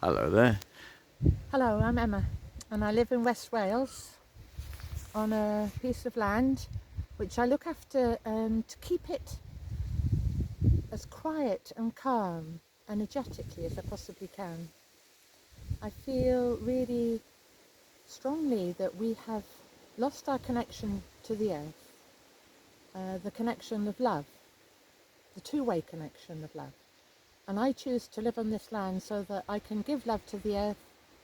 Hello there. Hello, I'm Emma, and I live in West Wales on a piece of land which I look after to keep it as quiet and calm, energetically as I possibly can. I feel really strongly that we have lost our connection to the earth, the connection of love, the two-way connection of love. And I choose to live on this land so that I can give love to the earth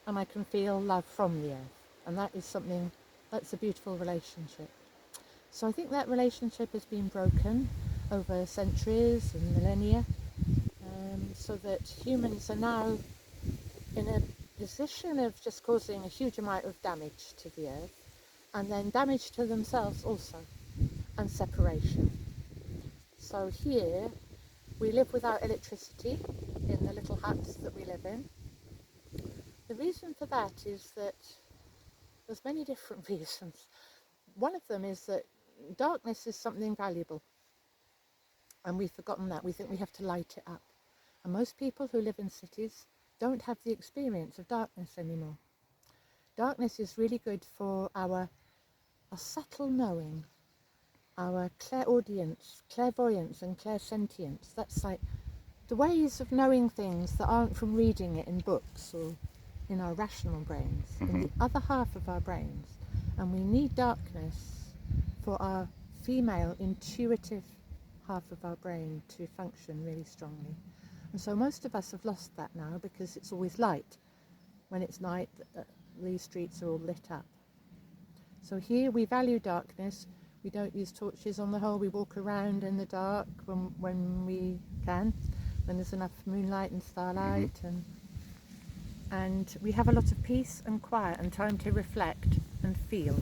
and I can feel love from the earth. And that is something, that's a beautiful relationship. So I think that relationship has been broken over centuries and millennia, so that humans are now in a position of just causing a huge amount of damage to the earth, and then damage to themselves also, and separation. So here we live without electricity in the little huts that we live in. The reason for that is that there's many different reasons. One of them is that darkness is something valuable, and we've forgotten that. We think we have to light it up. And most people who live in cities don't have the experience of darkness anymore. Darkness is really good for our subtle knowing, our clairaudience, clairvoyance and clairsentience. That's like the ways of knowing things that aren't from reading it in books or in our rational brains, in the other half of our brains. And we need darkness for our female intuitive half of our brain to function really strongly. And so most of us have lost that now because it's always light. When it's night, these streets are all lit up. So here we value darkness. We don't use torches on the whole. We walk around in the dark when we can, when there's enough moonlight and starlight, and we have a lot of peace and quiet and time to reflect and feel.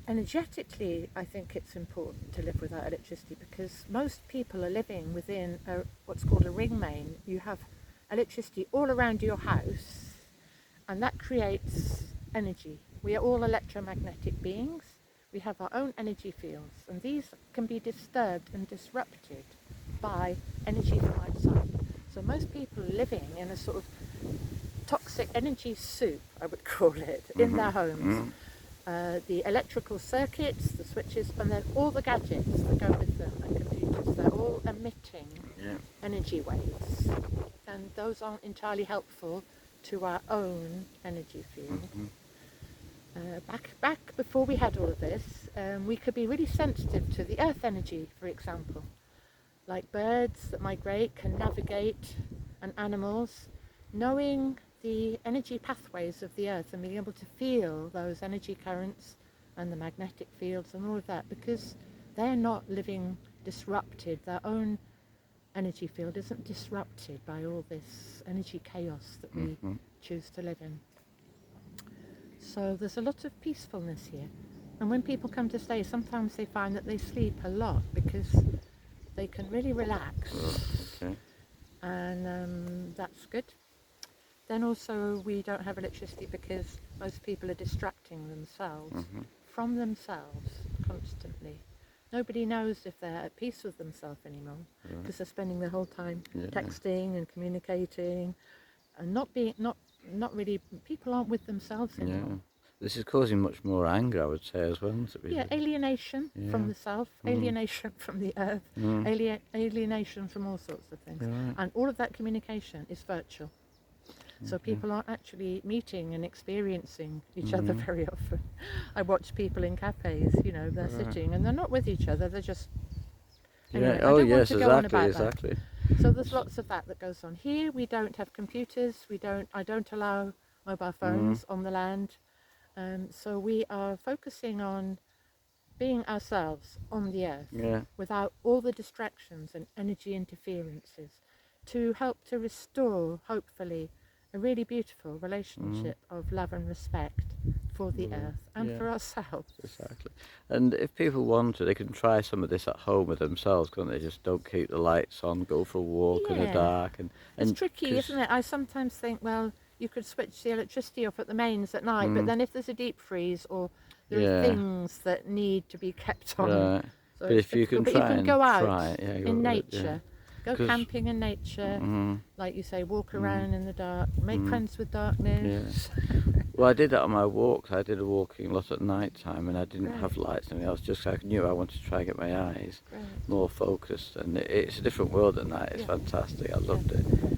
Energetically, I think it's important to live without electricity because most people are living within what's called a ring main. You have electricity all around your house, and that creates energy. We are all electromagnetic beings. We have our own energy fields, and these can be disturbed and disrupted by energy from outside. So most people are living in a sort of toxic energy soup, I would call it, in their homes. The electrical circuits, the switches, and then all the gadgets that go with them, and computers, they're all emitting energy waves. And those aren't entirely helpful to our own energy field. Back before we had all of this, we could be really sensitive to the earth energy, for example. Like birds that migrate can navigate, and animals, knowing the energy pathways of the earth and being able to feel those energy currents and the magnetic fields and all of that, because they're not living disrupted. Their own energy field isn't disrupted by all this energy chaos that we choose to live in. So there's a lot of peacefulness here. And when people come to stay, sometimes they find that they sleep a lot because they can really relax. And that's good. Then also we don't have electricity because most people are distracting themselves from themselves constantly. Nobody knows if they're at peace with themselves anymore because they're spending their whole time texting and communicating and not really, people aren't with themselves anymore. This is causing much more anger, I would say, as well. Alienation from the self, alienation from the earth, alienation from all sorts of things. And all of that communication is virtual. So people aren't actually meeting and experiencing each other very often. I watch people in cafes, they're sitting and they're not with each other, they're just... Anyway, I don't want to go on about that. So there's lots of that goes on. Here we don't have computers, I don't allow mobile phones on the land. So we are focusing on being ourselves on the earth without all the distractions and energy interferences to help to restore, hopefully, a really beautiful relationship of love and respect for the earth and for ourselves. Exactly. And if people want to, they can try some of this at home with themselves, can't they? Just don't keep the lights on, go for a walk in the dark. It's tricky, isn't it? I sometimes think, well, you could switch the electricity off at the mains at night, but then if there's a deep freeze or there are things that need to be kept on, so but if you can try and go out in nature Go 'Cause- camping in nature, like you say, walk around in the dark, make friends with darkness. Well, I did that on my walks. I did a walking a lot at night time, and I didn't Right. have lights and else. Just I knew I wanted to try and get my eyes Great. more focused, and it's a different world at night. It's Yeah. fantastic. I loved it.